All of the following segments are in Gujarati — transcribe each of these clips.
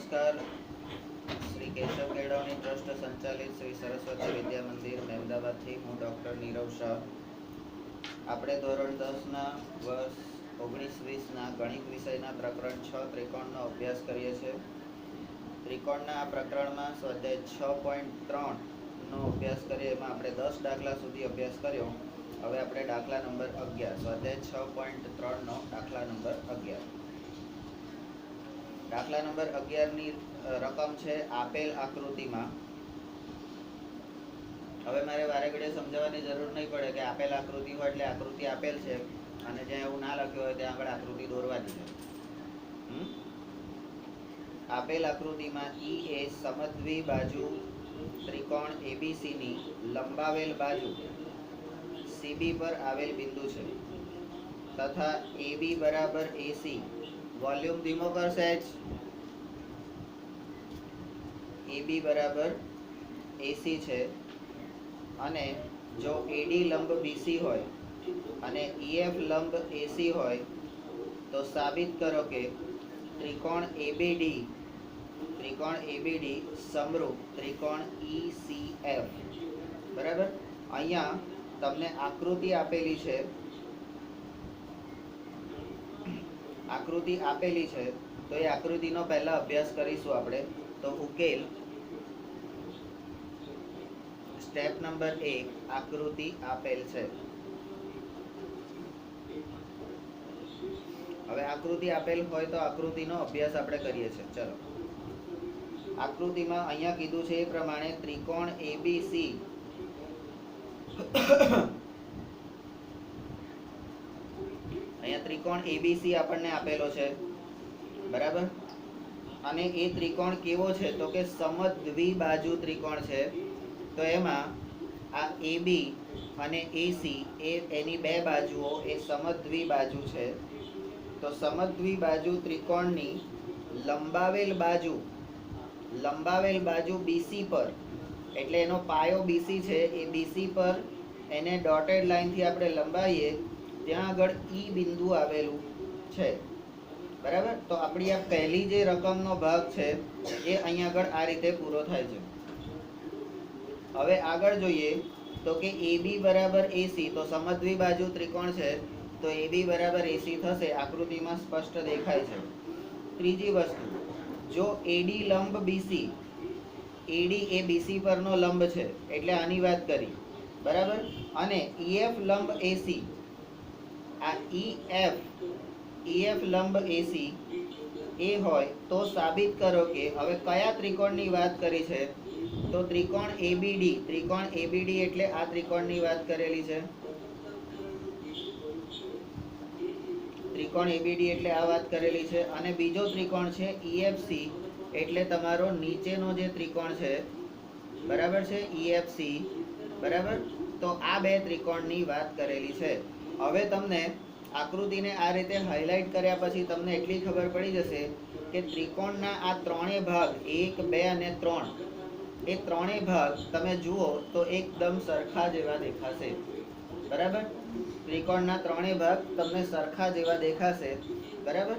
નમસ્કાર. શ્રી કેશવ કેળવણી ટ્રસ્ટ સંચાલિત શ્રી સરસ્વતી વિદ્યા મંદિર મહેમદાબાદથી હું ડૉક્ટર નીરવ શાહ. આપણે ધોરણ 10ના વર્ષ 19-20ના ગણિત વિષયના પ્રકરણ 6 ત્રિકોણનો અભ્યાસ કરીએ છીએ. ત્રિકોણના આ પ્રકરણમાં સ્વાધ્યાય 6.3નો અભ્યાસ કરીએ. એમાં આપણે 10 દાખલા સુધી અભ્યાસ કર્યો. હવે આપણે દાખલા નંબર 11 સ્વાધ્યાય 6.3નો દાખલા નંબર 11. દાખલા નંબર 11ની રકમ છે આપેલ આકૃતિમાં. હવે મારે વારે ઘડીએ સમજાવવાની જરૂર નહીં પડે કે આપેલ આકૃતિ હોય એટલે આકૃતિ આપેલ છે અને જ્યાં એવું ના લખ્યું હોય ત્યાં આગળ આકૃતિ દોરવાની છે. આપેલ આકૃતિમાં ઈ એ સમદ્વિ બાજુ ત્રિકોણ એબીસીની લંબાવેલ બાજુ સીબી પર આવેલ બિંદુ છે તથા AB બરાબર AC. વોલ્યુમ ધીમો કરશે જ. AB બરાબર AC છે અને જો AD લંબ BC હોય અને EF લંબ AC હોય તો સાબિત કરો કે ત્રિકોણ ABD સમરૂપ ત્રિકોણ ECF. બરાબર. અહીંયા તમને આકૃતિ આપેલી છે. આકૃતિ આપેલી છે તો એ આકૃતિનો પહેલા અભ્યાસ કરીશું આપણે. તો ઉકેલ સ્ટેપ નંબર 1 આકૃતિ આપેલ છે. હવે આકૃતિ આપેલ હોય તો આકૃતિનો અભ્યાસ આપણે કરીએ છીએ. ચલો, આકૃતિમાં અહીંયા કીધું છે એ પ્રમાણે ત્રિકોણ ABC અહીંયા ત્રિકોણ ABC આપણને આપેલો છે. બરાબર. અને એ ત્રિકોણ કેવો છે તો કે સમદ્વિબાજુ ત્રિકોણ છે. તો એમાં આ AB અને AC એની બે બાજુઓ એ સમદ્વિબાજુ છે. તો સમદ્વિબાજુ ત્રિકોણની લંબાવેલ બાજુ BC પર, એટલે એનો પાયો BC છે, એ BC પર એને ડોટેડ લાઈનથી આપણે લંબાવીએ ત્યાં આગળ E બિંદુ આવેલું છે. બરાબર. તો આપણી આ પહેલી જે રકમનો ભાગ છે એ અહીંયા આગળ આ રીતે પૂરો થાય છે. હવે આગળ જોઈએ તો કે AB બરાબર AC, તો સમદ્વિબાજુ ત્રિકોણ છે તો AB બરાબર AC થશે. આકૃતિમાં સ્પષ્ટ દેખાય છે. ત્રીજી વસ્તુ, જો AD લંબ BC, AD એ BC પરનો લંબ છે એટલે આની વાત કરી. બરાબર. અને EF લંબ AC, આ EF લંબ AC એ હોય તો સાબિત કરો કે, હવે કયા ત્રિકોણની વાત કરી છે તો ત્રિકોણ ABD. ત્રિકોણ ABD એટલે આ ત્રિકોણની વાત કરેલી છે. ત્રિકોણ ABD એટલે આ વાત કરેલી છે. અને બીજો ત્રિકોણ છે EFC, એટલે તમારો નીચેનો જે ત્રિકોણ છે. બરાબર છે, EFC. બરાબર. તો આ બે ત્રિકોણની વાત કરેલી છે. હવે તમને આકૃતિને આ રીતે હાઇલાઇટ કર્યા પછી તમને એટલી ખબર પડી જશે કે ત્રિકોણના આ ત્રણેય ભાગ 1, 2 અને 3, એ ત્રણેય ભાગ તમે જુઓ તો એકદમ સરખા જેવા દેખાશે. બરાબર. ત્રિકોણના ત્રણેય ભાગ તમને સરખા જેવા દેખાશે. બરાબર.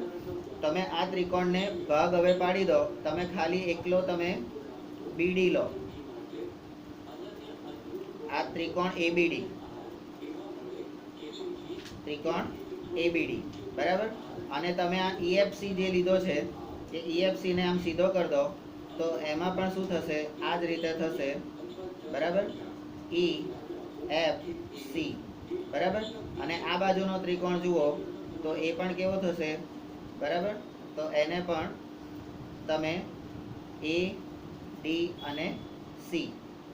તમે આ ત્રિકોણને ભાગ હવે પાડી દો. તમે ખાલી એકલો તમે BD લો. આ ત્રિકોણ ABD, ત્રિકોણ ABD. બરાબર. અને તમે આ EFC જે લીધો છે એ EFC ને આમ સીધો કરી દો તો એમાં પણ શું થશે? આ જ રીતે થશે. બરાબર. EFC. બરાબર. અને આ બાજુનો ત્રિકોણ જુઓ તો એ પણ કેવો થશે? બરાબર. તો એને પણ તમે AD અને C.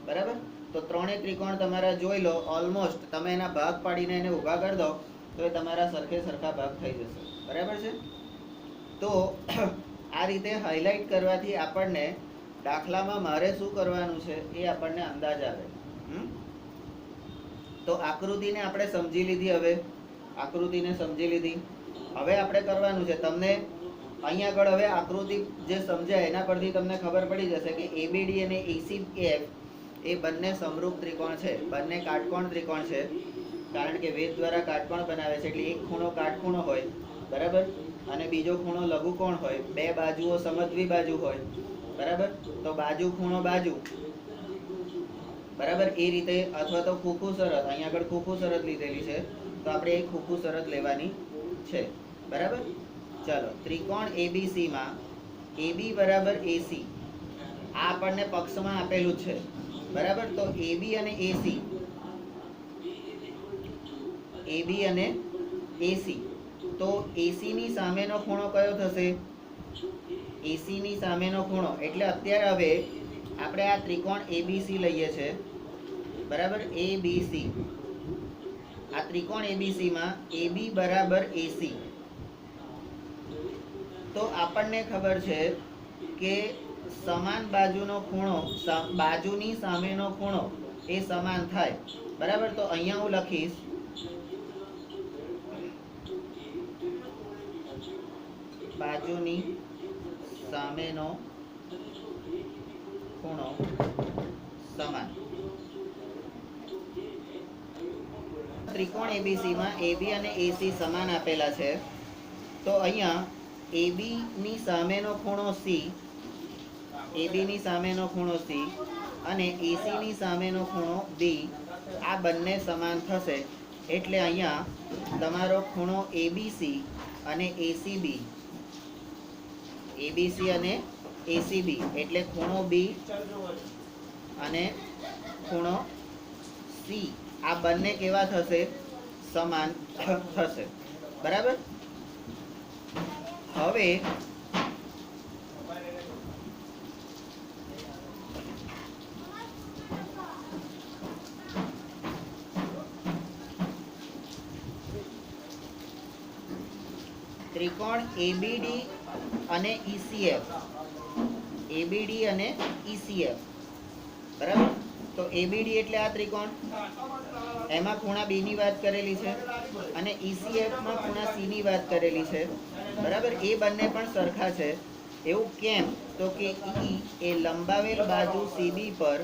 બરાબર. તો ત્રણેય ત્રિકોણ તમારા જોઈ લો. ઓલમોસ્ટ તમે એના ભાગ પાડીને એને ઊભા કરી દો તો એ તમારા સરખે સરખા ભાગ થઈ જશે. બરાબર છે. તો આ રીતે હાઇલાઇટ કરવાથી આપણને દાખલામાં મારે શું કરવાનું છે એ આપણને અંદાજ આવે. તો આકૃતિને આપણે સમજી લીધી. હવે આકૃતિને સમજી લીધી. હવે આપણે કરવાનું છે, તમને અહીંયા આગળ હવે આકૃતિ જે સમજાય એના પરથી તમને ખબર પડી જશે કે ABD અને ECF એ બંને સમરૂપ ત્રિકોણ છે. બંને કાટકોણ ત્રિકોણ છે. કારણ કે વેદ દ્વારા કાટકોણ બનાવે છે એટલે એક ખૂણો કાટખૂણો હોય. બરાબર. અને બીજો ખૂણો લઘુકોણ હોય, બે બાજુઓ સમદ્વિબાજુ હોય, બરાબર, તો બાજુ ખૂણો બાજુ, બરાબર, એ રીતે, અથવા તો ખોખું શરત, અહીંયા આગળ ખોખું શરત લીધેલી છે, તો આપણે એ ખોખું શરત લેવાની છે, બરાબર. ચાલો, ત્રિકોણ એબીસી માં AB બરાબર AC, આ આપણને પક્ષમાં આપેલું છે, બરાબર. તો AB અને AC, AB અને AC, તો AC ની સામેનો ખૂણો કયો થશે? AC ની સામેનો ખૂણો એટલે અત્યારે હવે આપણે આ ત્રિકોણ ABC લઈએ છે, બરાબર, ABC, આ ત્રિકોણ ABC માં AB બરાબર AC, તો આપણને ખબર છે કે સમાન બાજુનો ખૂણો, બાજુની સામેનો ખૂણો એ સમાન થાય, બરાબર. તો અહીંયા હું લખીશ બાજુની સામેનો ખૂણો સમાન. ત્રિકોણ એબીસી માં AB અને AC સમાન આપેલા છે, તો અહીંયા AB ની સામેનો ખૂણો C, AB ની સામેનો ખૂણો C અને AC ની સામેનો ખૂણો B, આ બંને સમાન થશે, એટલે અહીંયા તમારો ખૂણો ABC અને ACB, ABC અને ACB એટલે ખૂણો B અને ખૂણો C, આ બંને કેવા થશે? સમાન થશે, બરાબર. હવે ત્રિકોણ ABD અને ECF, ABD અને ECF, બરાબર. તો ABD એટલે આ ત્રિકોણ, એમાં ખૂણા B ની વાત કરેલી છે, અને ECF માં ખૂણા C ની વાત કરેલી છે, બરાબર. એ બંને પણ સરખા છે. એવું કેમ? તો કે E એ લંબાવેલ બાજુ CB પર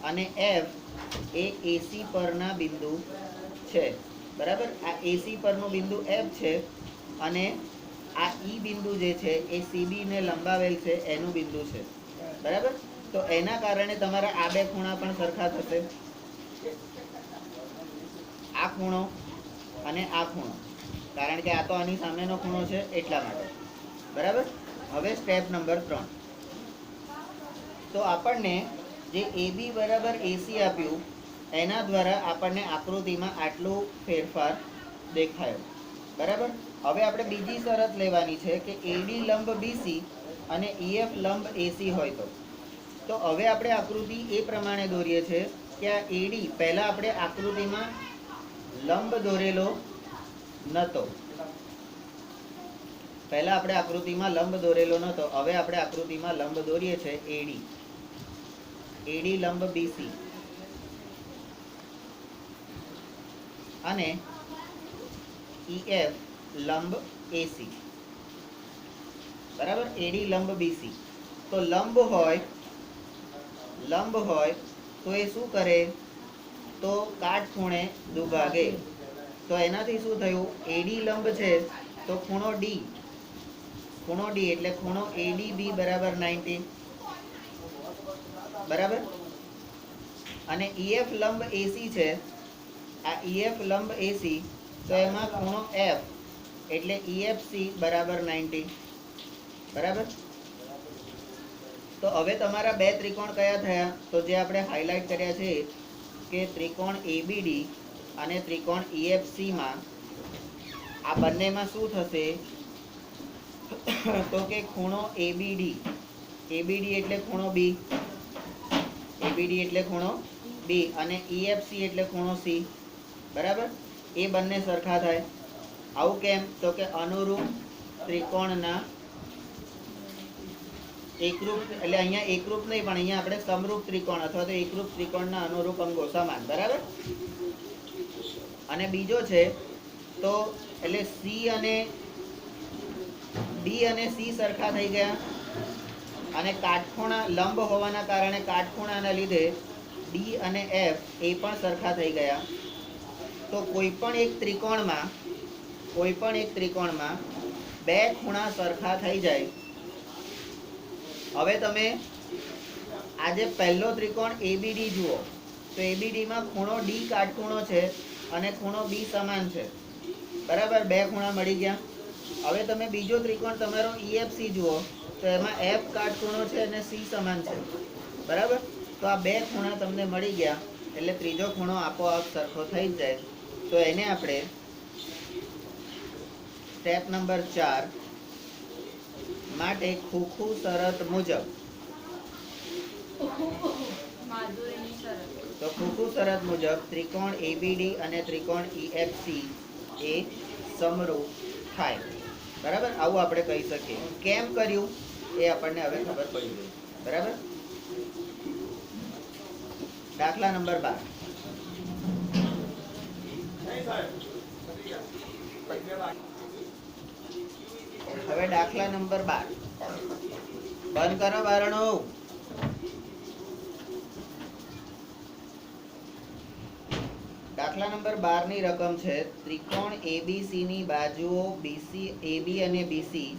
અને F એ AC પરના બિંદુ છે, બરાબર. આ AC પરનું બિંદુ F છે અને આ E બિંદુ જે છે એ CB ને લંબાવેલ છે એનું બિંદુ છે, બરાબર. તો એના કારણે તમારા આ બે ખૂણા પણ સરખા થશે, આ ખૂણો અને આ ખૂણો, કારણ કે આ તો આની સામેનો ખૂણો છે એટલા માટે, બરાબર. હવે સ્ટેપ નંબર 3, તો આપણને જે AB બરાબર AC આપ્યું એના દ્વારા આપણને આકૃતિમાં આટલો ફેરફાર દેખાયો, બરાબર. હવે આપણે બીજી શરત લેવાની છે કે AD લંબ BC અને EF લંબ AC હોય તો હવે આપણે આકૃતિ એ પ્રમાણે દોરીએ છીએ કે આ AD પહેલા આપણે આકૃતિમાં લંબ દોરેલો નતો, પહેલા આપણે આકૃતિમાં લંબ દોરેલો નતો, હવે આપણે આકૃતિમાં લંબ દોરીએ છીએ AD લંબ BC અને EF લંબ AC, બરાબર. AD લંબ BC, તો લંબ હોય તો એ શું કરે? તો કાટખૂણે દુભાગે. તો એનાથી શું થયું? AD લંબ છે તો ખૂણો D એટલે ખૂણો ADB બરાબર 90, બરાબર. અને EF લંબ AC છે, આ EF લંબ AC, તો એમાં ખૂણો F એટલે EFC બરાબર 90, બરાબર. તો હવે તમારા બે ત્રિકોણ કયા થયા? તો જે આપણે હાઇલાઇટ કર્યા છે કે ત્રિકોણ ABD અને ત્રિકોણ EFC માં આ બંનેમાં શું થશે? તો કે ખૂણો ABD એટલે ખૂણો B, ABD એટલે ખૂણો B અને EFC એટલે ખૂણો C, બરાબર. એ બંને સરખા થાય. આવું કેમ? તો કે અનુરૂપ ત્રિકોણના એકરૂપ, એટલે અહીંયા એકરૂપ નહીં પણ અહીંયા આપણે સમરૂપ ત્રિકોણ અથવા તો એકરૂપ ત્રિકોણના અનુરૂપ અંગો સમાન, બરાબર. અને બીજો છે તો એટલે B અને C સરખા થઈ ગયા અને કાટખૂણા લંબ હોવાના કારણે કાટખૂણાના લીધે D અને F એ પણ સરખા થઈ ગયા. તો કોઈ પણ એક ત્રિકોણમાં બે ખૂણા સરખા થઈ જાય. હવે તમે આજે પહેલો ત્રિકોણ એબીડી જુઓ તો એબીડીમાં ખૂણો ડી કાટખૂણો છે અને ખૂણો બી સમાન છે. બરાબર, બે ખૂણા મળી ગયા. હવે તમે બીજો ત્રિકોણ તમારો ઈએફસી જુઓ તો એમાં એફ કાટખૂણો છે અને સી સમાન છે. બરાબર, તો આ બે ખૂણા તમને મળી ગયા એટલે ત્રીજો ખૂણો આપોઆપ સરખો થઈ જ જાય. તો એને આપણે સ્ટેપ નંબર 4 માટે ખોખુ શરત મુજબ, તો ખોખુ શરત મુજબ ત્રિકોણ એબીડી અને ત્રિકોણ ઈએફસી એ સમરૂપ થાય. બરાબર, આવું આપણે કહી શકીએ. કેમ કર્યું એ આપણને હવે ખબર પડી ગઈ. બરાબર, દાખલા નંબર 12. હવે દાખલા નંબર 12 બંધ કરો બારણો. દાખલા નંબર 12 ની રકમ છે ત્રિકોણ એબીસી ની બાજુઓ બીસી એબી અને બીસી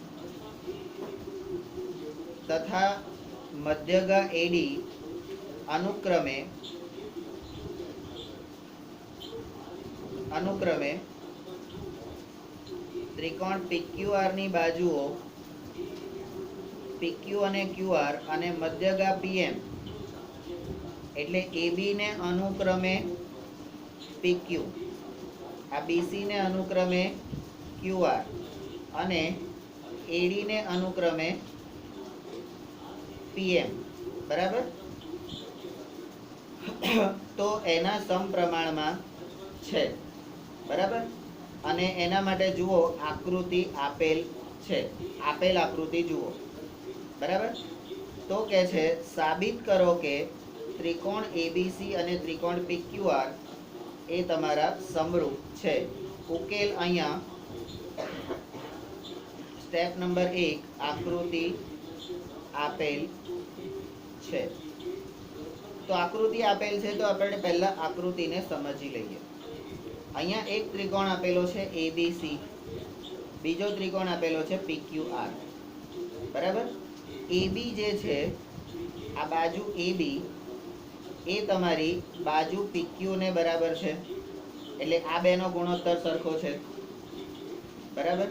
તથા મધ્યગા એડી અનુક્રમે ત્રિકોણ પીક્યુઆર ની બાજુઓ પીક્યુ અને ક્યુઆર અને મધ્યગા પીએમ એટલે એબી ને અનુક્રમે પીક્યુ, આ બીસી ને અનુક્રમે ક્યુઆર અને એડી ને અનુક્રમે પીએમ. બરાબર, તો એના સમપ્રમાણમાં છે. બરાબર, અને એના માટે જુઓ આકૃતિ આપેલ છે. આપેલ આકૃતિ જુઓ. બરાબર, તો કે છે સાબિત કરો કે ત્રિકોણ એબીસી અને ત્રિકોણ પીક્યુઆર એ તમારા સમરૂપ છે. ઉકેલ અહીંયા સ્ટેપ નંબર 1 આકૃતિ આપેલ છે. તો આકૃતિ આપેલ છે તો આપણે પહેલા આકૃતિને સમજી લઈએ. અહીંયા એક ત્રિકોણ આપેલો છે એબીસી, બીજો ત્રિકોણ આપેલો છે પીક્યુઆર. બરાબર, એબી જે છે આ બાજુ એબી એ તમારી બાજુ પીક્યુ ને બરાબર છે એટલે આ બેનો ગુણોત્તર સરખો છે. બરાબર,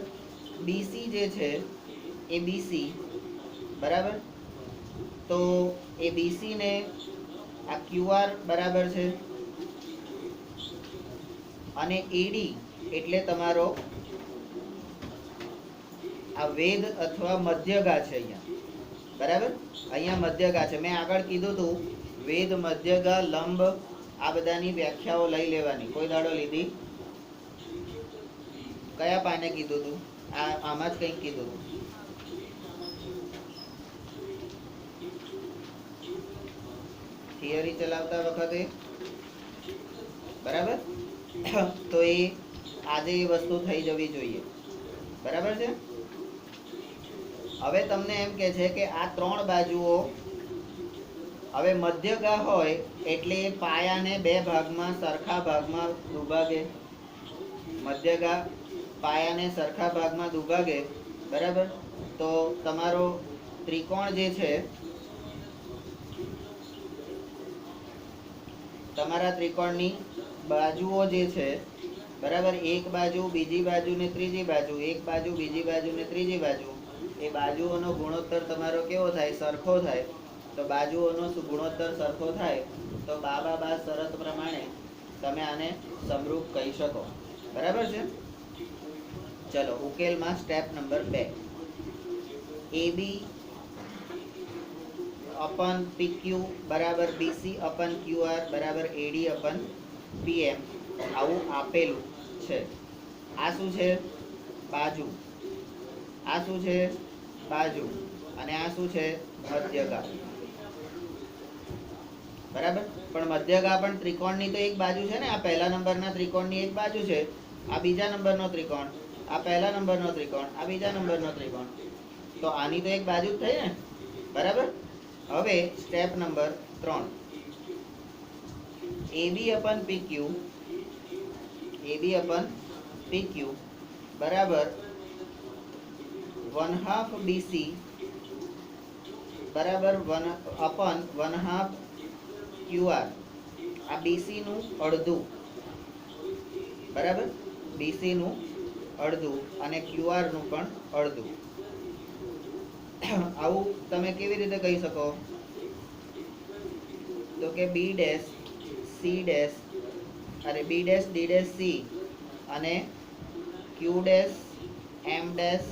બીસી જે છે એ બીસી, બરાબર, તો એ બીસી ને આ ક્યુઆર બરાબર છે અને એડી એટલે તમારો આ વેધ અથવા મધ્યગા છે અહીંયા. બરાબર, અહીંયા મધ્યગા છે. મેં આગળ કીધું હતું વેધ, મધ્યગા, લંબ આ બધાની વ્યાખ્યાઓ લઈ લેવાની. કોઈ દાડો લીધી? કયા પાને કીધું હતું? આમાં જ કંઈક કીધું હતું. થિયરી ચલાવતા વખતે. બરાબર, તો એ આજે એ વસ્તુ થઈ જવી જોઈએ. બરાબર છે. હવે તમને એમ કે છે કે આ ત્રણ બાજુઓ હવે મધ્યગા હોય એટલે પાયાને બે ભાગમાં સરખા ભાગમાં દુભાગે. મધ્યગા પાયાને સરખા ભાગમાં દુભાગે. બરાબર, તો તમારો ત્રિકોણ જે છે, તમારા ત્રિકોણની બાજુઓ જે છે, બરાબર, એક બાજુ, બીજી બાજુ ને ત્રીજી બાજુ, એક બાજુ, બીજી બાજુ ને ત્રીજી બાજુ, એ બાજુઓનો ગુણોત્તર તમારો કેવો થાય? સરખો થાય. તો બાજુઓનો ગુણોત્તર સરખો થાય તો બા શરત પ્રમાણે તમે આને સમરૂપ કહી શકો. બરાબર છે. ચલો ઉકેલમાં સ્ટેપ નંબર 2 એબી અપન પીક્યુ બરાબર બીસી અપન ક્યુઆર બરાબર એડી અપન પીએમ આવું આપેલું છે. આ શું છે? બાજુ. આ શું છે? બાજુ. અને આ શું છે? મધ્યગા. બરાબર, પણ મધ્યગા પણ ત્રિકોણની તો એક બાજુ છે ને. આ પહેલા નંબરના ત્રિકોણની એક બાજુ છે, આ બીજા નંબરનો ત્રિકોણ, આ પહેલા નંબરનો ત્રિકોણ, આ બીજા નંબરનો ત્રિકોણ, તો આની તો એક બાજુ જ થઈ ને. બરાબર, હવે સ્ટેપ નંબર 3 AB અપન PQ બરાબર 1/2 BC બરાબર 1/1/2 QR. આ BC નું અડધું, બરાબર, BC નું અડધું અને QR નું પણ અડધું. આવું તમે કેવી રીતે કહી શકો? તો કે B ડેશ C ડેશ અરે B dash D dash C અને Q dash M dash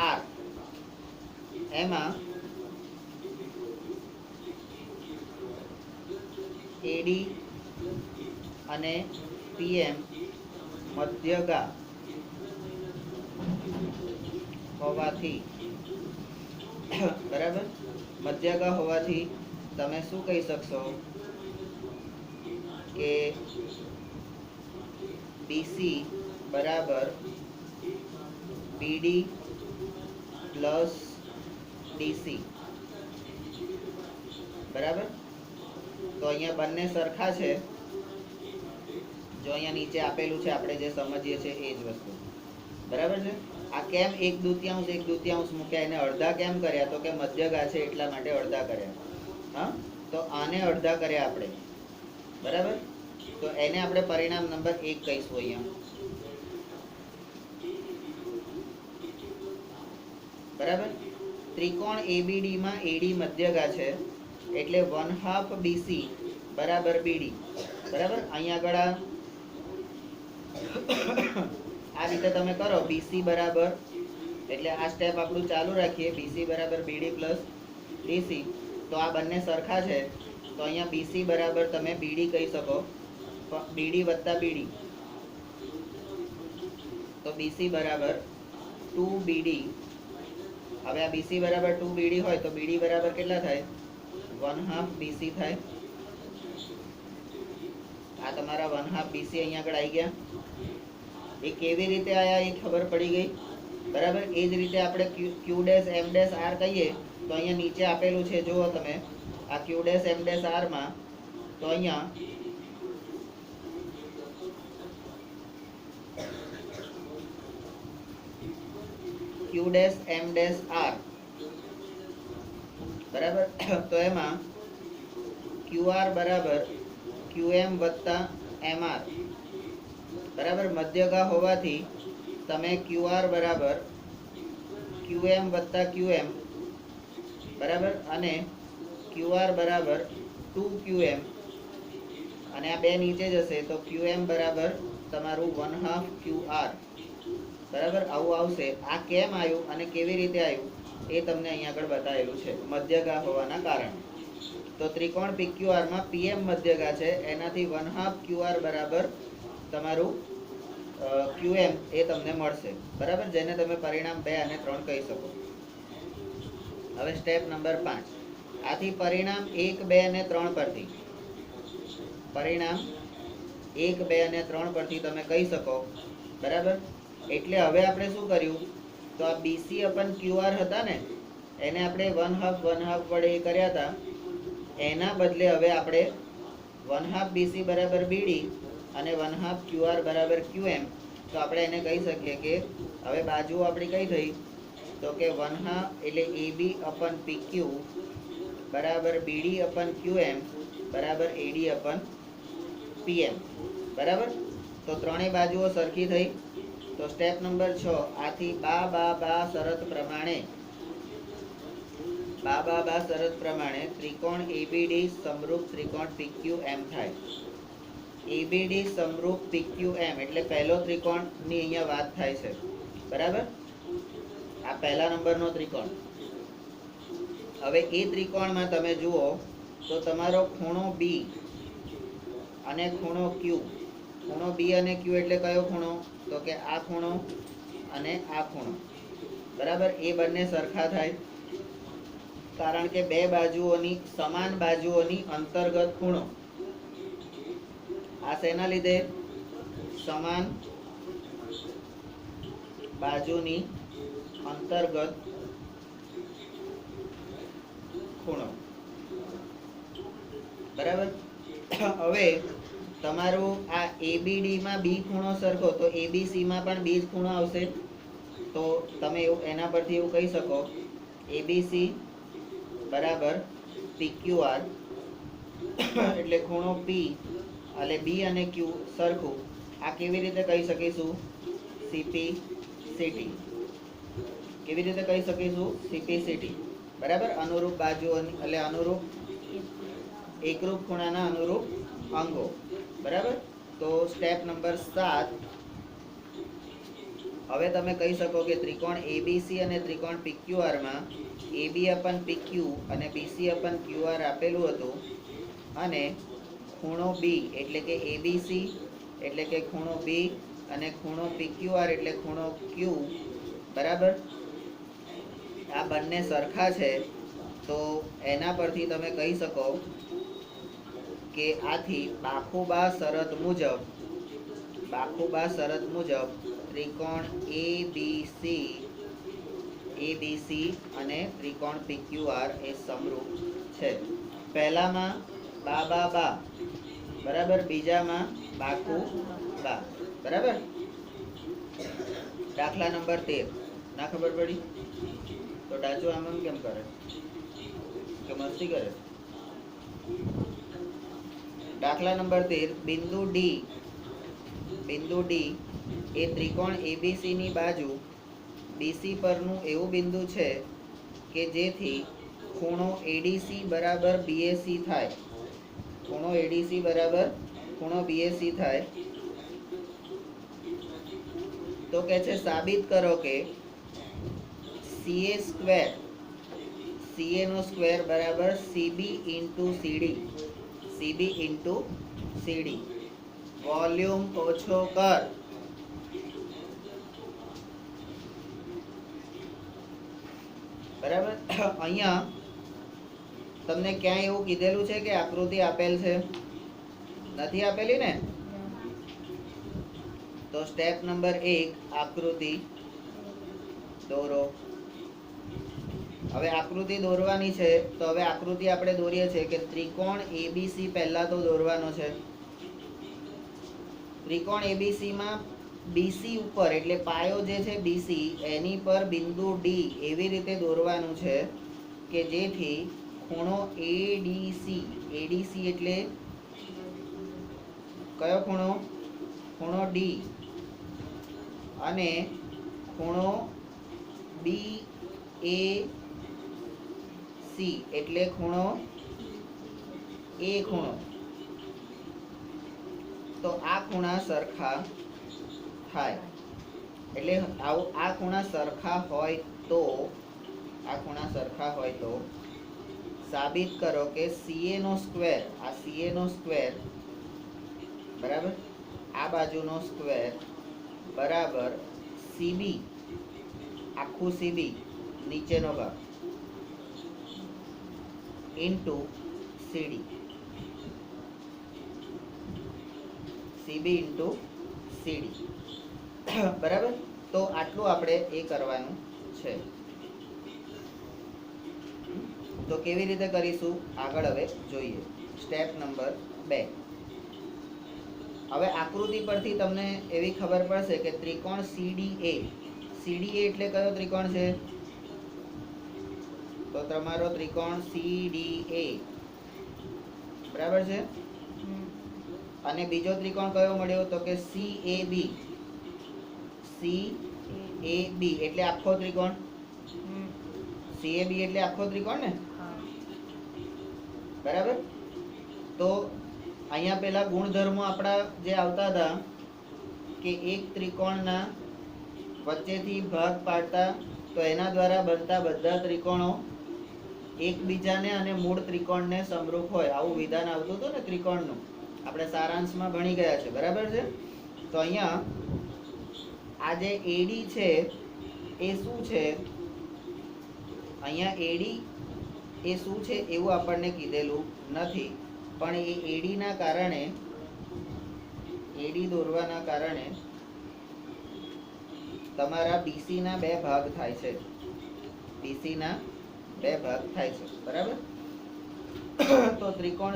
R એમાં AD અને PM મધ્યગા હોવાથી, બરાબર, મધ્યગા હોવાથી તમે શું કહી શકશો કે BC બરાબર BD પ્લસ DC, બરાબર. તો અહીંયા બંને સરખા છે. જો અહીંયા નીચે આપેલું છે, આપણે જે સમજીએ છીએ એ જ વસ્તુ, બરાબર છે. આ કેમ 1/2 મૂક્યા, એને અડધા કેમ કર્યા? તો કે મધ્યગા છે એટલા માટે અડધા કર્યા. હા, તો આને અડધા કર્યા આપણે, બરાબર. તો એને આપણે પરિણામ નંબર 1 કહીશું અહીંયા, બરાબર. ત્રિકોણ ABD માં AD મધ્યગા છે એટલે 1/2 BC બરાબર BD, બરાબર. અહીંયા આગળ આ રીતે તમે કરો, BC બરાબર, એટલે આ સ્ટેપ આપણું ચાલુ રાખીએ, BC બરાબર BD પ્લસ DC. તો આ બંને સરખા છે તો અહીંયા BC બરાબર તમે BD કહી શકો, BD વત્તા BD. તો BC બરાબર 2BD. હવે આ BC બરાબર 2BD હોય તો BD બરાબર કેટલા થાય? 1/2 BC થાય. આ તમારા 1/2 BC અહીંયા આગળ આવી ગયા. એ કેવી રીતે આયા એ ખબર પડી ગઈ, બરાબર. એ જ રીતે આપણે Q dash M dash R કહીએ તો અહીંયા નીચે આપેલું છે, જુઓ તમે, આ Q dash M dash R માં તો અહીંયા Q dash M dash R, બરાબર. તો એમાં QR બરાબર QM વત્તા MR, બરાબર. મધ્યગા હોવાથી તમે QR બરાબર QM વત્તા QM, બરાબર, અને QR બરાબર 2QM, અને આ બે નીચે જશે તો QM બરાબર તમારું 1/2 QR, બરાબર. આવું આવશે. આ કેમ આવ્યું અને કેવી રીતે આવ્યું એ તમને અહીંયા આગળ બતાવેલું છે, મધ્યગા હોવાના કારણે. તો ત્રિકોણ PQR માં PM મધ્યગા છે, એનાથી 1/2 QR બરાબર તમારું QM એ તમને મળશે, બરાબર, જેને તમે પરિણામ 2 અને 3 કહી શકો. હવે સ્ટેપ નંબર 5. આથી પરિણામ 1, 2 અને 3 પરથી, પરિણામ 1, 2 અને 3 પરથી તમે કહી શકો, બરાબર. એટલે હવે આપણે શું કર્યું? તો આ BC અપન QR હતા ને, એને આપણે 1/2 વડે કર્યા હતા. એના બદલે હવે આપણે 1/2 BC બરાબર BD અને 1/2 QR બરાબર QM. તો આપણે એને કહી શકીએ કે હવે બાજુ આપણી કઈ થઈ? તો કે 1/2 એટલે AB અપન PQ બરાબર BD અપન QM બરાબર AD અપન PM, બરાબર. તો ત્રણેય બાજુઓ સરખી થઈ. તો સ્ટેપ નંબર 6. આથી બા શરત પ્રમાણે, બા શરત પ્રમાણે ત્રિકોણ ABD સમરૂપ ત્રિકોણ PQM થાય. ABD સમરૂપ PQM એટલે પહેલો ત્રિકોણ ની અહીંયા વાત થાય છે, બરાબર. આ પહેલા નંબરનો ત્રિકોણ. હવે એ ત્રિકોણમાં તમે જુઓ તો તમારો ખૂણો B અને ખૂણો Q, ખૂણો B અને Q એટલે કયો ખૂણો? તો કે આ ખૂણો અને આ ખૂણો, બરાબર. એ બંને સરખા થાય કારણ કે બે બાજુઓની સમાન બાજુઓની અંતર્ગત ખૂણો. આ શેના લીધે? સમાન બાજુની અંતર્ગત ખૂણો, બરાબર. હવે તમારું આ એબીડી માં બી ખૂણો સરખો, તો એબીસી માં પણ બી જ ખૂણો આવશે. તો તમે એના પરથી એવું કહી શકો એબીસી બરાબર પીક્યુઆર એટલે ખૂણો પી એટલે બી અને ક્યુ સરખું. આ કેવી રીતે કહી શકીશું? C P C T. કેવી રીતે કહી શકીશું? C P C T. બરાબર, અનુરૂપ બાજુઓ એટલે અનુરૂપ એકરૂપ ખૂણાના અનુરૂપ અંગો. બરાબર. તો સ્ટેપ નંબર 7, હવે તમે કહી શકો કે ત્રિકોણ એબીસી અને ત્રિકોણ પીક્યુઆર માં એબી અપન પીક્યુ અને બીસી અપન ક્યુઆર આપેલું હતું, અને ખૂણો બી એટલે કે એબીસી એટલે કે ખૂણો બી અને ખૂણો પીક્યુઆર એટલે ખૂણો ક્યુ, બરાબર, આ બંને સરખા છે. તો એના પરથી તમે કહી શકો કે આથી બાખુબા શરત મુજબ ત્રિકોણ એબીસી અને ત્રિકોણ પીક્યુઆર એ સમરૂપ છે. પહેલામાં બા બરાબર, બીજામાં બાકુ બા. બરાબર. દાખલા નંબર 13 ના ખબર પડી તો ડાચો આમ કેમ કરે કે મસ્તી કરે? દાખલા નંબર 13, બિંદુ ડી એ ત્રિકોણ એબીસી ની બાજુ બીસી પરનું એવું બિંદુ છે કે જેથી ખૂણો એડીસી બરાબર બીએસી થાય. ખૂણો એડીસી બરાબર ખૂણો બીએસી થાય. તો કે છે સાબિત કરો કે CA નો સ્ક્વેર બરાબર CB ઇન્ટુ CD. વોલ્યુમ ઓછો કર. બરાબર. અહીંયા તમને ક્યાંય એવું કીધેલું છે કે આકૃતિ આપેલ છે? નથી આપેલી ને? તો સ્ટેપ નંબર 1, આકૃતિ દોરો. હવે આકૃતિ દોરવાની છે, તો હવે આકૃતિ આપણે દોરીએ છીએ કે ત્રિકોણ એબીસી પહેલા તો દોરવાનો છે. ત્રિકોણ એબીસી માં બીસી ઉપર એટલે પાયો જે છે બીસી એની પર બિંદુ ડી એવી રીતે દોરવાનું છે કે જેથી ખૂણો એડીસી એટલે કયો ખૂણો? ખૂણો ડી અને ખૂણો BAC એટલે ખૂણો એ ખૂણો. તો આ ખૂણા સરખા થાય. એટલે આ ખૂણા સરખા હોય તો સાબિત કરો કે CA નો સ્ક્વેર બરાબર, આ બાજુનો સ્ક્વેર બરાબર CB આખું CB નીચેનો ભાગ into CD. CB into CD. બરાબર. તો આટલું આપણે એ કરવાનું છે. તો કેવી રીતે કરીશું આગળ હવે જોઈએ. સ્ટેપ નંબર 2, હવે આકૃતિ પરથી તમને એવી ખબર પડશે કે ત્રિકોણ CDA એટલે કયો ત્રિકોણ છે? તો તમારો ત્રિકોણ CDA બરાબર છે. અને બીજો ત્રિકોણ કયો મળ્યો? તો કે CAB એટલે આખો ત્રિકોણ. CAB એટલે આખો ત્રિકોણ ને? બરાબર. તો અહીંયા પેલા ગુણધર્મો આપણા જે આવતા હતા કે એક ત્રિકોણના વચ્ચેથી ભાગ પાડતા, તો એના દ્વારા બનતા બધા ત્રિકોણો એકબીજાને અને મૂળ ત્રિકોણને સમરૂપ હોય, આવું વિધાન આવતું હતું ને ત્રિકોણનું. આપણે સારાંશમાં ભણી ગયા છે. બરાબર છે. તો અહીંયા આ જે એડી છે એ શું છે? અહીંયા એડી એ શું છે એવું આપણને કીધેલું નથી, પણ એ એડીના કારણે એડી દોરવાના કારણે તમારા BC ના બે ભાગ થાય છે. બરાબર. તો ત્રિકોણ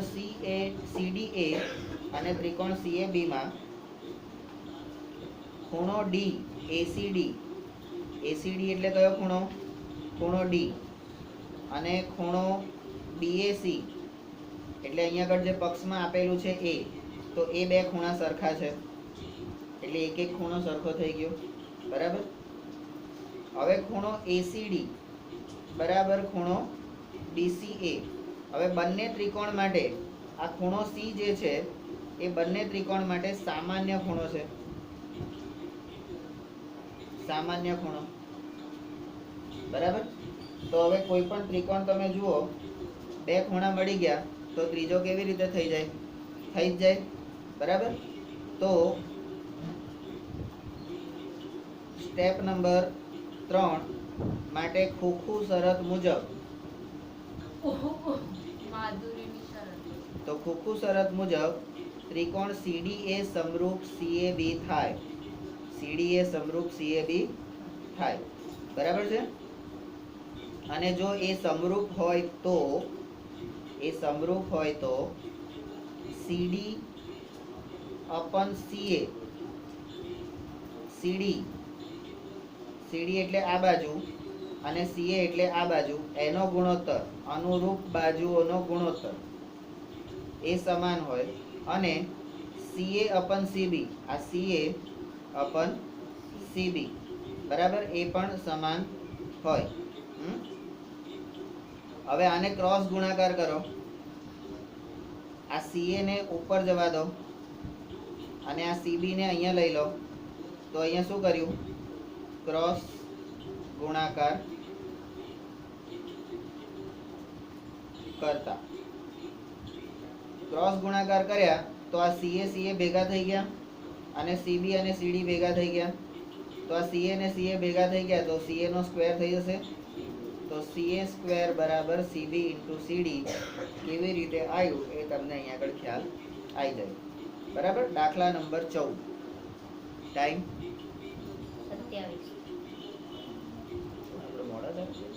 CDA અને ત્રિકોણ CAB માં ખૂણો D ACD એટલે કયો ખૂણો? ખૂણો D. અને ખૂણો BAC એટલે અહીંયા આગળ જે પક્ષમાં આપેલું છે એ, તો એ બે ખૂણા સરખા છે એટલે એક એક ખૂણો સરખો થઈ ગયો. બરાબર. હવે ખૂણો ACD બરાબર ખૂણો BCA. હવે બંને ત્રિકોણ માટે આ ખૂણો C જે છે એ બંને ત્રિકોણ માટે સામાન્ય ખૂણો છે. સામાન્ય ખૂણો. બરાબર. તો હવે કોઈ પણ ત્રિકોણ તમે જુઓ, બે ખૂણા મળી ગયા તો ત્રીજો કેવી રીતે થઈ જાય? થઈ જ જાય. બરાબર. તો સ્ટેપ નંબર 3 માટે ખોખું શરત મુજબ, તો ખોખું શરત મુજબ ત્રિકોણ CDA સમરૂપ CAB થાય. CDA સમરૂપ CAB થાય. બરાબર છે. અને જો એ સમરૂપ હોય તો CD upon CA, CD એટલે આ બાજુ અને CA એટલે આ બાજુ, એનો ગુણોત્તર, અનુરૂપ બાજુઓનો ગુણોત્તર એ સમાન હોય. અને CA upon CB, આ CA upon CB બરાબર એ પણ સમાન હોય. હવે આને ક્રોસ ગુણાકાર કરો. આ CA ને ઉપર જવા દો અને આ CB ને અહીંયા લઈ લો. તો અહીંયા શું કર્યું? ક્રોસ ગુણાકાર કરતા, ક્રોસ ગુણાકાર કર્યા તો આ CA ભેગા થઈ ગયા અને CB અને CD ભેગા થઈ ગયા. તો આ CA ને CA ભેગા થઈ ગયા તો CA નો સ્ક્વેર થઈ જશે. તો CA સ્ક્વેર બરાબર CB ઇન્ટુ CD કેવી રીતે આવ્યું એ તમને અહીંયા આગળ ખ્યાલ આવી જાય. બરાબર. દાખલા નંબર 14. ટાઈમ 27. આપણે મોડા થાય.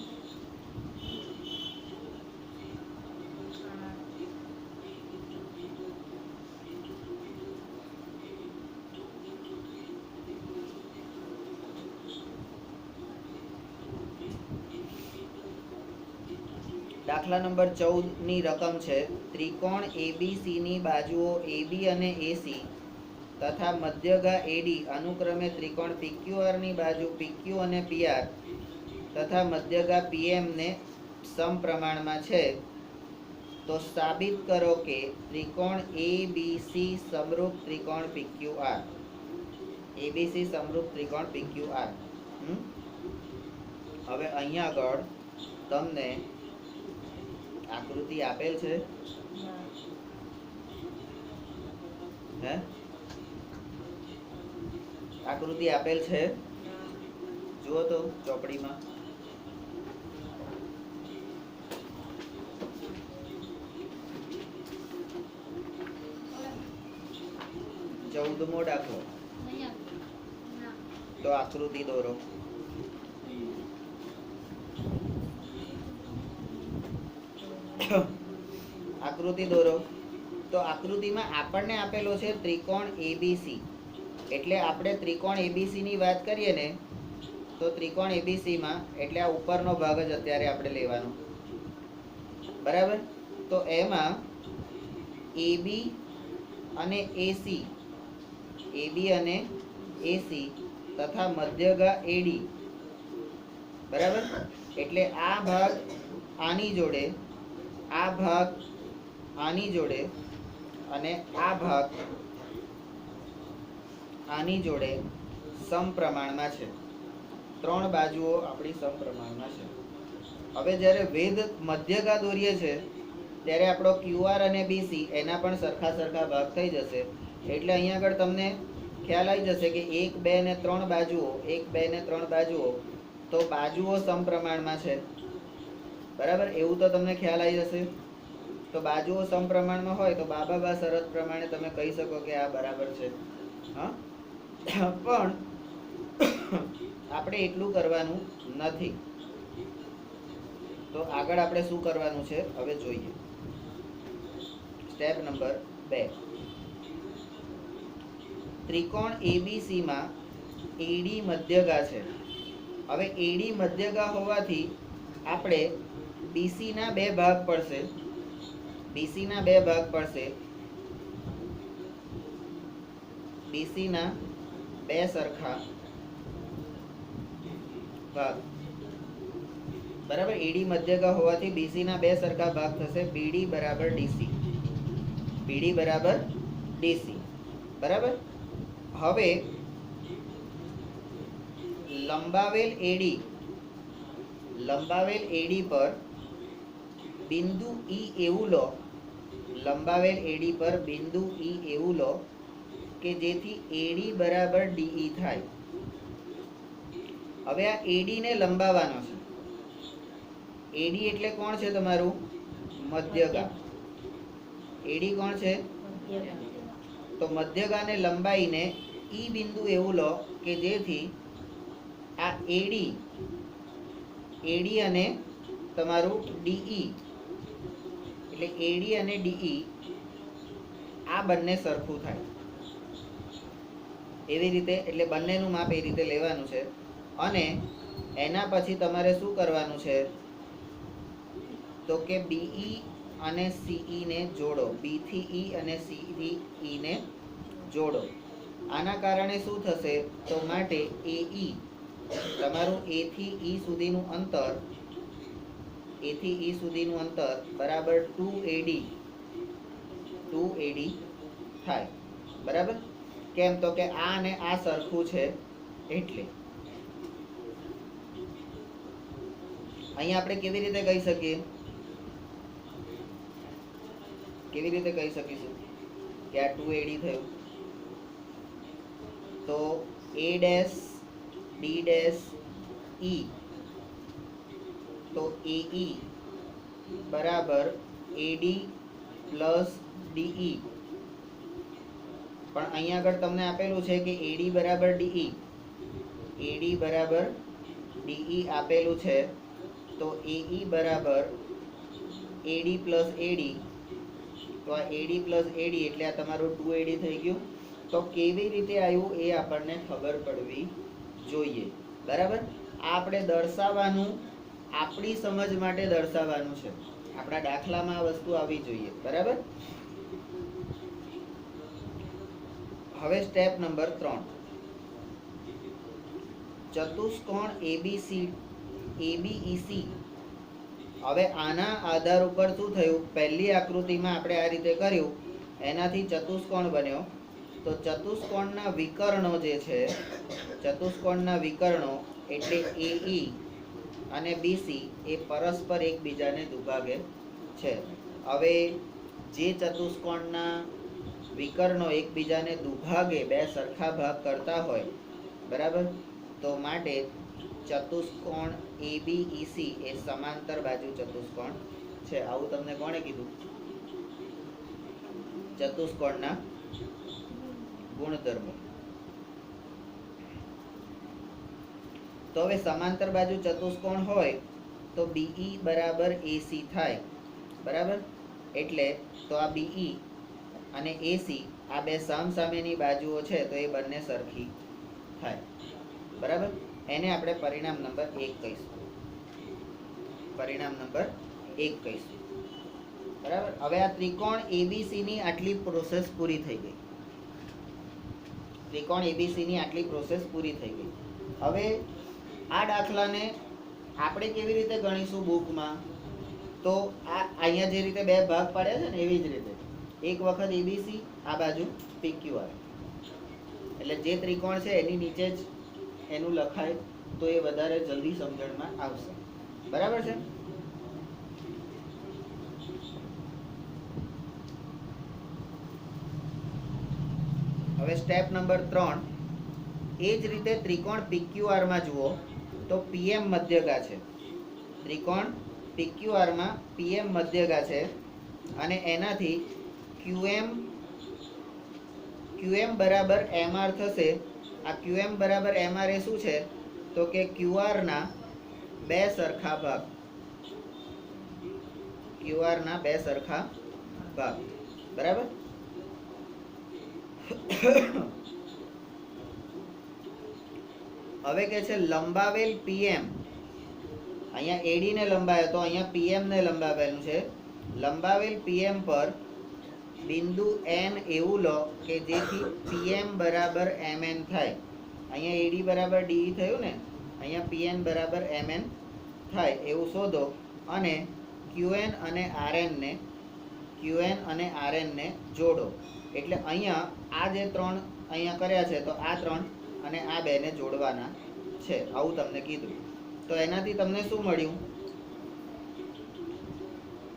દાખલા નંબર 14 ની રકમ છે ત્રિકોણ ABC ની બાજુઓ AB અને AC તથા મધ્યગા AD અનુક્રમે ત્રિકોણ PQR ની બાજુ PQ અને PR તથા મધ્યગા PM ને સમપ્રમાણમાં છે. તો સાબિત કરો કે ત્રિકોણ ABC સમરૂપ ત્રિકોણ PQR. ABC સમરૂપ ત્રિકોણ PQR. હવે અહીંયા આગળ તમને આકૃતિ આપેલ છે. હે? આકૃતિ આપેલ છે, જુઓ તો ચોપડીમાં. ચૌદમો દાખલો. તો આકૃતિ દોરો. આકૃતિ દોરો. તો આકૃતિમાં આપણને આપેલો છે ત્રિકોણ ABC. એટલે આપણે ત્રિકોણ ABC ની વાત કરીએ ને તો ત્રિકોણ ABC માં એટલે આ ઉપરનો ભાગ જ અત્યારે આપણે લેવાનો. બરાબર. તો એમાં AB અને AC તથા મધ્યગા AD. બરાબર. એટલે આ ભાગ આની જોડે, આ ભાગ આની જોડે અને આ ભાગ આની જોડે સમપ્રમાણમાં છે. ત્રણ બાજુઓ આપણી સમપ્રમાણમાં છે. હવે જ્યારે વેધ મધ્યગા દોરીએ છે ત્યારે આપણો QR અને BC એના પણ સરખા સરખા ભાગ થઈ જશે. એટલે અહીંયા આગળ તમને ખ્યાલ આવી જશે કે 1, 2 ને 3 બાજુઓ, 1, 2 ને 3 બાજુઓ, તો બાજુઓ સમપ્રમાણમાં છે. બરાબર. એવું તો તમને ખ્યાલ આવી જશે. તો બાજુઓ સમપ્રમાણમાં હોય તો બાબા શરત પ્રમાણે તમે કહી શકો કે આ બરાબર છે. હા, પણ આપણે એટલું કરવાનું નથી. તો આગળ આપણે શું કરવાનું છે હવે જોઈએ. Step number 2. ત્રિકોણ એબીસી માં એડી મધ્યગા છે. હવે એડી મધ્યગા હોવાથી આપણે બીસી ના બે ભાગ પડશે. બીસી ના બે ભાગ પડશે. બીસી ના બે સરખા ભાગ. બરાબર. એડી મધ્યગા હોવાથી બીસી ના બે સરખા ભાગ થશે. બીડી બરાબર ડીસી. બીડી બરાબર ડીસી. બરાબર. હવે લંબાવેલ એડી પર બિંદુ ઈ એવું લો. લંબાવેલ એડી પર બિંદુ ઈ એવું લો કે જેથી એડી બરાબર ડીઈ થાય. હવે આ એડી ને લંબાવવાનો છે. એડી એટલે કોણ છે તમારું? મધ્યગા. એડી કોણ છે? તો મધ્યગાને લંબાઈને ઈ બિંદુ એવું લો કે જેથી આ એડી અને તમારું ડીઈ એટલે એડી અને ડીઈ આ બંને સરખું થાય. એવી રીતે એટલે બંનેનું માપ એ રીતે લેવાનું છે. અને એના પછી તમારે શું કરવાનું છે તો કે બીઈ અને સીઈ ને જોડો. બી થી ઈ અને સી થી ઈ ને જોડો. આના કારણે શું થશે તો માટે એઈ તમારું એ થી ઈ સુધીનું અંતર બરાબર 2AD થાય. બરાબર. કેમ તો કે આ અને આ સરખું છે એટલે. અહીંયા આપણે કેવી રીતે કહી શકીએ? કેવી રીતે કહી શકીશું કે આ 2AD થયું? તો A dash D dash E તો AE બરાબર AD પ્લસ DE. પણ અહીંયા આગળ તમને આપેલું છે કે AD બરાબર DE. AD બરાબર DE આપેલું છે. તો AE બરાબર AD પ્લસ AD. તો આ AD પ્લસ AD એટલે આ તમારું 2AD થઈ ગયું. તો કેવી રીતે આવ્યું એ આપણને ખબર પડવી જોઈએ. બરાબર. આ આપણે દર્શાવવાનું આપણી સમજ માટે દર્શાવવાનું છે. આપણા દાખલામાં આ વસ્તુ આવવી જોઈએ. બરાબર. હવે સ્ટેપ નંબર 3. ચતુષ્કોણ ABEC. હવે આના આધાર ઉપર શું થયું? પહેલી આકૃતિમાં આપણે આ રીતે કર્યું, એનાથી ચતુષ્કોણ બન્યો. તો ચતુષ્કોણના વિકર્ણો જે છે, ચતુષ્કોણના વિકર્ણો એટલે AE અને BC એ પરસ્પર એકબીજાને દુભાગે છે. હવે જે ચતુષ્કોણના વિકર્ણો એકબીજાને દુભાગે, બે સરખા ભાગ કરતા હોય, બરાબર, તો માટે ચતુષ્કોણ ABEC એ સમાંતર બાજુ ચતુષ્કોણ છે. આવું તમને કોણે કીધું? ચતુષ્કોણના ગુણધર્મો. તો હવે સમાંતર બાજુ ચતુષ્કોણ હોય તો BE બરાબર AC થાય. બરાબર. એટલે તો આ BE અને AC આ બે સામસામેની બાજુઓ છે તો એ બંને સરખી થાય. બરાબર. એને આપણે પરિણામ નંબર 1 કહીશું. પરિણામ નંબર 1 કહીશું. બરાબર. હવે આ ત્રિકોણ ABC ની આટલી પ્રોસેસ પૂરી થઈ ગઈ. ત્રિકોણ ABC ની આટલી પ્રોસેસ પૂરી થઈ ગઈ. હવે આ દાખલાને આપણે કેવી રીતે ગણીશું બુકમાં? તો આ અહીંયા જે રીતે બે ભાગ પાડ્યા છે ને એવી જ રીતે એક વખત ABC, આ બાજુ PQR. એટલે જે ત્રિકોણ છે એની નીચે જ એનું લખાય તો એ વધારે જલ્દી સમજણમાં આવશે. બરાબર છે. હવે સ્ટેપ નંબર 3. એ જ રીતે ત્રિકોણ PQR માં જુઓ તો PM મધ્યગા છે. ત્રિકોણ PQR માં PM મધ્યગા છે અને એનાથી QM બરાબર MR થશે. આ QM બરાબર MR એ શું છે તો કે QR ના બે સરખા ભાગ. QR ના બે સરખા ભાગ. બરાબર. હવે કે છે લંબાવેલ પીએમ, અહીંયા એડી ને લંબાયો તો અહીંયા પીએમ ને લંબાવેલું છે. લંબાવેલ પીએમ પર બિંદુ એન એવું લો કે જેથી પીએમ બરાબર mn થાય. અહીંયા એડી બરાબર ડીઈ થયું ને, અહીંયા પીએન બરાબર mn થાય એવું શોધો અને ક્યુએન અને આરએન ને જોડો. એટલે અહીંયા આ જે ત્રણ અહીંયા કર્યા છે તો આ ત્રણ અને આ બેને જોડવાના છે, આવું તમને કીધું. તો એનાથી તમને શું મળ્યું?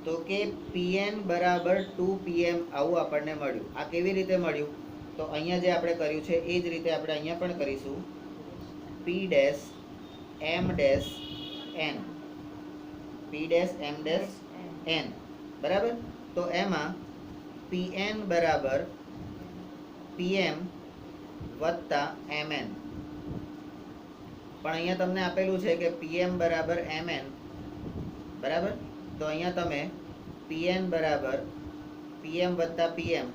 તો કે pn બરાબર 2pm આવું આપણને મળ્યું. આ કેવી રીતે મળ્યું? તો અહીંયા જે આપણે કર્યું છે એ જ રીતે આપણે અહીંયા પણ કરીશું. p dash m dash n, p dash m dash n બરાબર. તો એમાં pn બરાબર pm વત્તા mn, પણ અહીંયા તમને આપેલું છે કે pm બરાબર mn બરાબર. તો અહીંયા તમે pn બરાબર pm વત્તા pm,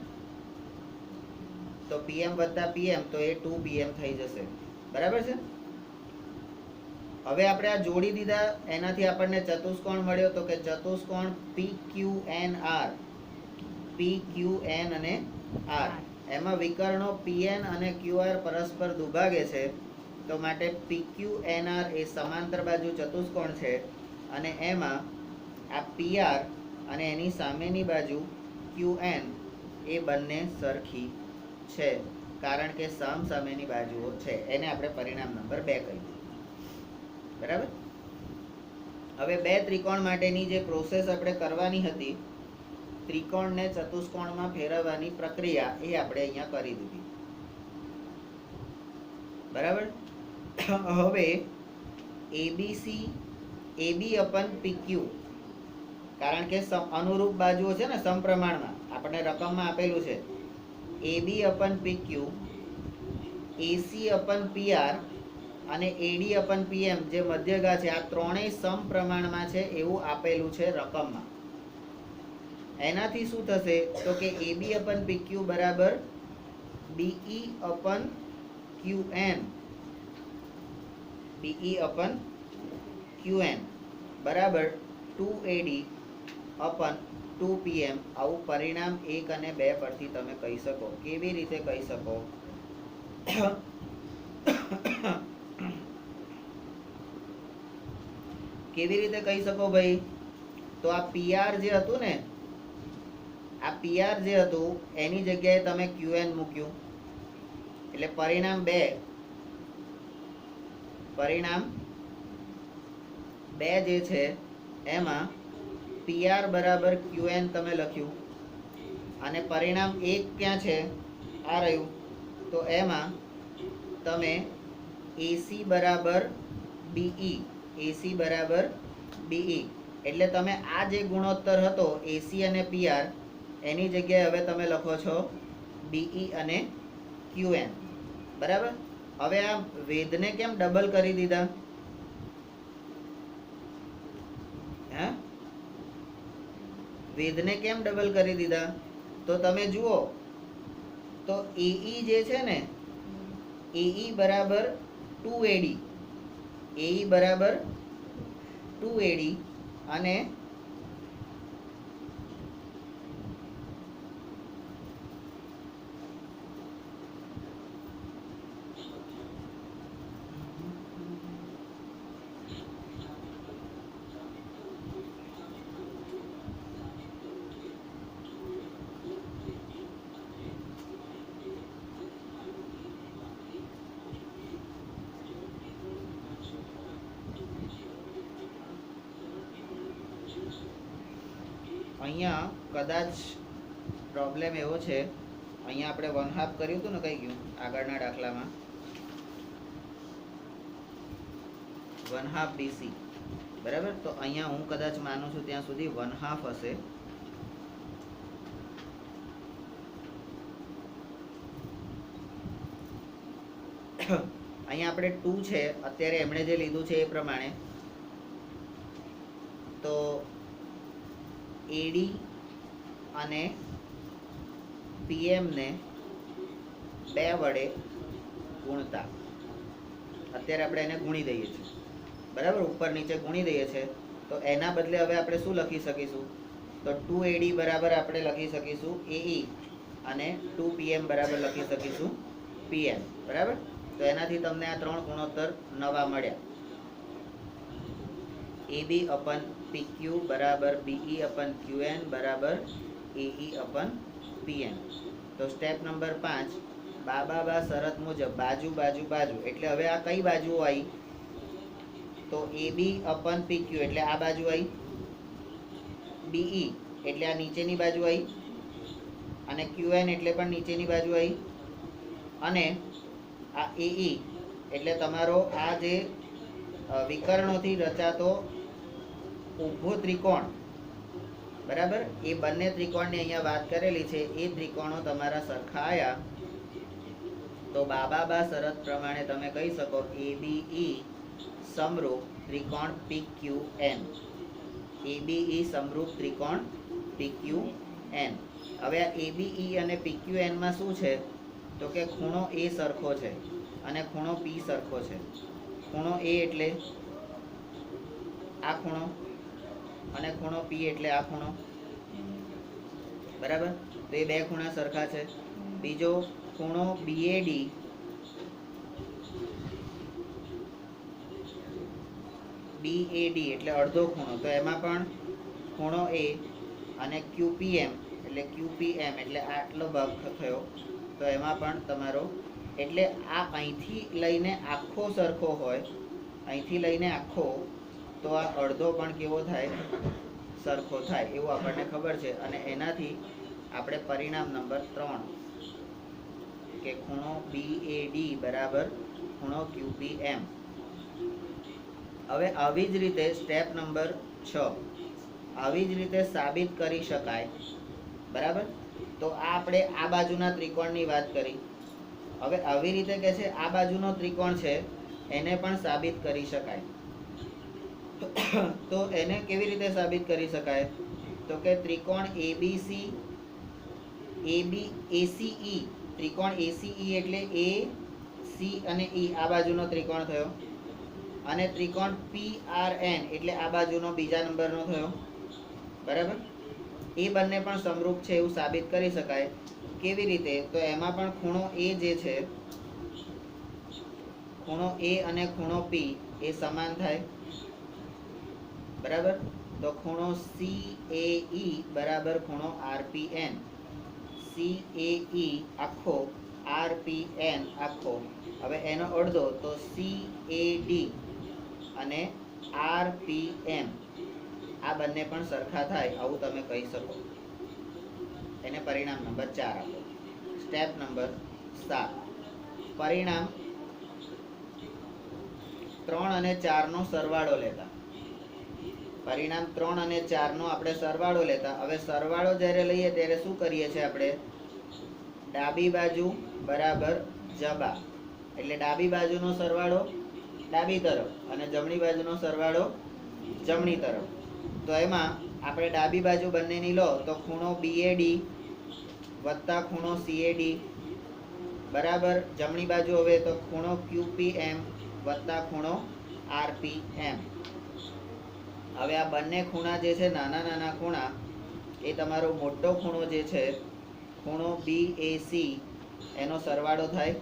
તો pm વત્તા pm તો એ 2pm થઈ જશે બરાબર છે. હવે આપણે આ જોડી દીધા, એનાથી આપણને ચતુષ્કોણ મળ્યો. તો કે ચતુષ્કોણ PQNR, PQN અને R, એમાં વિકર્ણો pn અને qr પરસ્પર દુભાગે છે. તો માટે PQNR એ સમાંતર બાજુ ચતુષ્કોણ છે અને એમાં આ PR અને એની સામેની બાજુ QN એ બંને સરખી છે, કારણ કે સામસામેની બાજુઓ છે. એને આપણે પરિણામ નંબર 2 કહીએ બરાબર. હવે બે ત્રિકોણ માટેની જે પ્રોસેસ આપણે કરવાની હતી, ત્રિકોણને ચતુષ્કોણમાં ફેરવવાની પ્રક્રિયા, એ આપણે અહીંયા કરી દીધી બરાબર. હવે AB અપન PQ, કારણ કે અનુરૂપ બાજુઓ છે ને સમપ્રમાણમાં, આપણને રકમમાં આપેલું છે. AB અપન PQ, AC અપન PR અને AD અપન PM જે મધ્યગા છે, આ ત્રણેય સમપ્રમાણમાં છે એવું આપેલું છે રકમમાં. એનાથી શું થશે? તો કે AB અપન PQ બરાબર BE અપન QN, BE અપન QN બરાબર 2AD અપન 2PM. આવું પરિણામ 1 અને 2 પરથી તમે કહી શકો. કેવી રીતે કહી શકો? કેવી રીતે કહી શકો ભાઈ? તો આ PR જે હતું ને, આ PR જે હતું એની જગ્યાએ તમે QN મૂક્યું, એટલે પરિણામ 2 જે છે એમાં PR બરાબર QN તમે લખ્યું અને પરિણામ 1 ક્યાં છે? આ રહ્યું. તો એમાં તમે AC બરાબર BE, AC બરાબર BE, એટલે તમે આ જે ગુણોત્તર હતો AC અને PR એની જગ્યાએ હવે તમે લખો છો BE અને QN બરાબર. હવે આ વેધને કેમ ડબલ કરી દીધા? હે, વેધને કેમ ડબલ કરી દીધા? તો તમે જુઓ તો AE જે છે ને, AE બરાબર 2AD, AE બરાબર 2AD અને અહીંયા કદાચ પ્રોબ્લેમ એવો છે, અહીંયા આપણે 1/2 કર્યું હતું ને, કઈ ગયું આગળના દાખલામાં 1/2 BC બરાબર. તો અહીંયા હું કદાચ માનું છું ત્યાં સુધી 1/2 હશે. અહીંયા આપણે 2 છે અત્યારે એમણે જે લીધું છે એ પ્રમાણે, તો AD અને PM ને 2 વડે ગુણતા અત્યારે આપણે એને ગુણી દઈએ છીએ, બરાબર, ઉપર નીચે ગુણી દઈએ છીએ. તો એના બદલે હવે આપણે શું લખી શકીશું? તો 2AD બરાબર આપણે લખી શકીશું AE અને 2PM બરાબર લખી શકીશું PM, બરાબર. તો એનાથી તમને આ 3 ગુણોત્તર નવા મળ્યા. AB અપન PQ બરાબર BE અપન QN બરાબર AE અપન PM. તો સ્ટેપ નંબર 5, બા શરત મુજબ બાજુ બાજુ બાજુ, એટલે હવે આ કઈ બાજુ આવી? તો AB અપન PQ એટલે આ બાજુ આવી, BE એટલે આ નીચેની બાજુ આવી, અને QN એટલે પણ નીચેની બાજુ આવી, અને આ AE એટલે તમારો આ જે વિકર્ણોથી રચાતો ઊભો ત્રિકોણ, બરાબર. એ બંને ત્રિકોણની અહીંયા વાત કરેલી છે. એ ત્રિકોણો તમારા સરખા આયા. તો બા શરત પ્રમાણે તમે કહી શકો ABE સમરૂપ ત્રિકોણ PQN. ABE સમરૂપ ત્રિકોણ PQN. હવે આ ABE અને PQN માં શું છે? તો કે ખૂણો A સરખો છે અને ખૂણો P સરખો છે. ખૂણો A એટલે આ ખૂણો અને ખૂણો P એટલે આ ખૂણો, બરાબર. તો એ બે ખૂણા સરખા છે. બીજો ખૂણો BAD એટલે અડધો ખૂણો, તો એમાં પણ ખૂણો A અને QPM એટલે આટલો ભાગ થયો, તો એમાં પણ તમારો, એટલે આ અહીંથી લઈને આખો સરખો હોય, અહીંથી લઈને આખો, તો આ અડધો પણ કેવો થાય? સરખો થાય, એવું આપણને ખબર છે. અને એનાથી આપણે પરિણામ નંબર 3 કે ખૂણો BAD બરાબર ખૂણો QPM. હવે આવી જ રીતે સ્ટેપ નંબર 6, આવી જ રીતે સાબિત કરી શકાય, બરાબર. તો આ આપણે આ બાજુના ત્રિકોણની વાત કરી. હવે આવી રીતે કે છે આ બાજુનો ત્રિકોણ છે એને પણ સાબિત કરી શકાય. તો એને કેવી રીતે સાબિત કરી શકાય? તો કે ત્રિકોણ ACE, ત્રિકોણ ACE એટલે AC અને E આ બાજુનો ત્રિકોણ થયો, અને ત્રિકોણ PRN એટલે આ બાજુનો બીજા નંબરનો થયો, બરાબર. એ બંને પણ સમરૂપ છે એવું સાબિત કરી શકાય. કેવી રીતે? તો એમાં પણ ખૂણો A જે છે, ખૂણો A અને ખૂણો P એ સમાન થાય, બરાબર. તો ખૂણો CAE બરાબર ખૂણો RPN. CAE આખો, RPN આખો. હવે એનો અડધો, તો CAD અને RPM આ બંને પણ સરખા થાય, આવું તમે કહી શકો. એને પરિણામ નંબર 4 આપો. સ્ટેપ નંબર 7, પરિણામ 3 અને 4 નો સરવાળો લેતા. પરિણામ 3 અને 4 નો આપણે સરવાળો લેતા. હવે સરવાળો જ્યારે લઈએ ત્યારે શું કરીએ છીએ આપણે? ડાબી બાજુ બરાબર જબા, એટલે ડાબી બાજુનો સરવાળો ડાબી તરફ અને જમણી બાજુનો સરવાળો જમણી તરફ. તો એમાં આપણે ડાબી બાજુ બંનેની લો, તો ખૂણો BAD વત્તા ખૂણો CAD બરાબર જમણી બાજુ હવે તો ખૂણો QPM વત્તા ખૂણો RPM. હવે આ બંને ખૂણા જે છે, નાના નાના ખૂણા, એ તમારો મોટો ખૂણો જે છે ખૂણો BAC એનો સરવાળો થાય.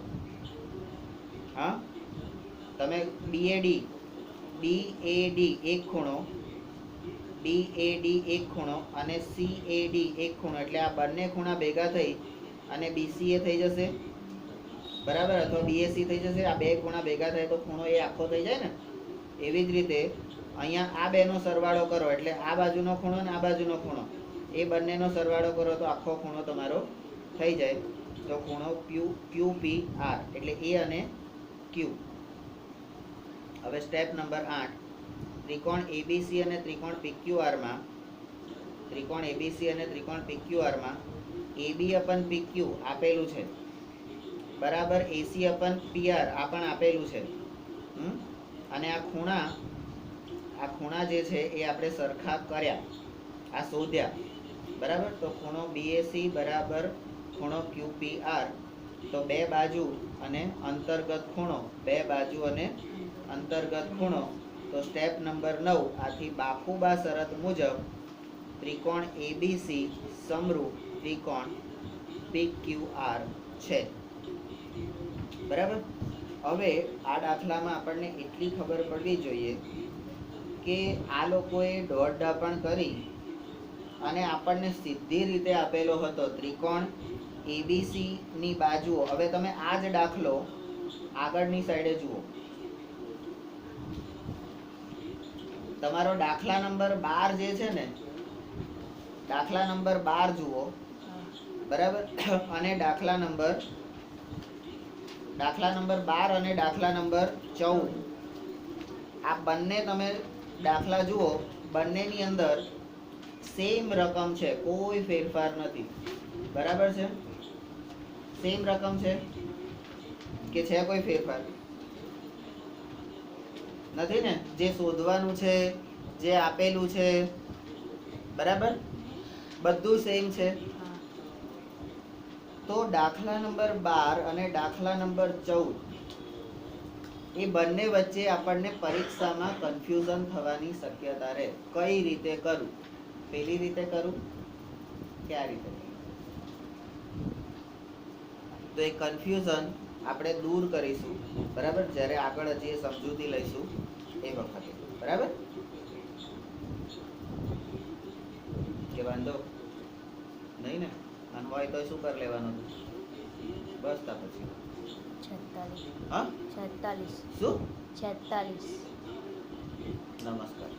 હા, તમે BAD એક ખૂણો, BAD એક ખૂણો અને CAD એક ખૂણો, એટલે આ બંને ખૂણા ભેગા થઈ અને BCA થઈ જશે, બરાબર, અથવા BAC થઈ જશે. આ બે ખૂણા ભેગા થાય તો ખૂણો એ આખો થઈ જાય ને. એવી જ રીતે અહીંયા આ બેનો સરવાળો કરો એટલે આ બાજુનો ખૂણો ને આ બાજુનો ખૂણો એ બંનેનો સરવાળો કરો તો આખો ખૂણો તમારો થઈ જાય. તો ખૂણો QPR એટલે A અને Q. હવે સ્ટેપ નંબર 8, ત્રિકોણ ABC અને ત્રિકોણ PQR માં, ત્રિકોણ ABC અને ત્રિકોણ PQR માં AB અપન PQ આપેલું છે, બરાબર. AC અપન PR આ પણ આપેલું છે. અને આ ખૂણા જે છે એ આપણે સરખા કર્યા, આ શોધ્યા, બરાબર. તો ખૂણો BAC બરાબર ખૂણો QPR, તો બે બાજુ અને અંતર્ગત ખૂણો, બે બાજુ અને અંતર્ગત ખૂણો. તો સ્ટેપ નંબર 9, આથી બાખુબા શરત મુજબ ત્રિકોણ એબીસી સમરૂપ ત્રિકોણ PQR છે. બરાબર. હવે આ દાખલામાં આપણને એટલી ખબર પડવી જોઈએ કે આ લોકોએ દોડધાપણ કરી અને આપણને સીધી રીતે આપેલો હતો ત્રિકોણ એબીસી ની બાજુઓ. હવે તમે આ જ દાખલો આગળની સાઈડે જુઓ. તમારો દાખલા નંબર 12 જે છે ને, દાખલા નંબર 12 જુઓ. બરાબર. અને દાખલા નંબર 12 અને દાખલા નંબર 14, આ બંને તમે દાખલા જુઓ. બંનેની અંદર સેમ રકમ છે, કોઈ ફેરફાર નથી. બરાબર છે? સેમ રકમ છે કે છે કોઈ ફેરફાર? નથી ને? જે શોધવાનું છે, જે આપેલું છે, બરાબર, બધું સેમ છે. તો દાખલા નંબર 12 અને દાખલા નંબર 14, એ બંને વચ્ચે આપણને પરીક્ષામાં કન્ફ્યુઝન થવાની શક્યતા રહે. કઈ રીતે કરું? પેલી રીતે કરું કે આ રીતે? તો એ કન્ફ્યુઝન આપણે દૂર કરીશું, બરાબર, જ્યારે આગળ હજી એ સમજૂતી લઈશું એ વખતે. બરાબર કે વાંધો નહીં ને? અને હોય તો શું કરી લેવાનું? બસ તા પછી 46. હા 46. શું? 46. નમસ્કાર.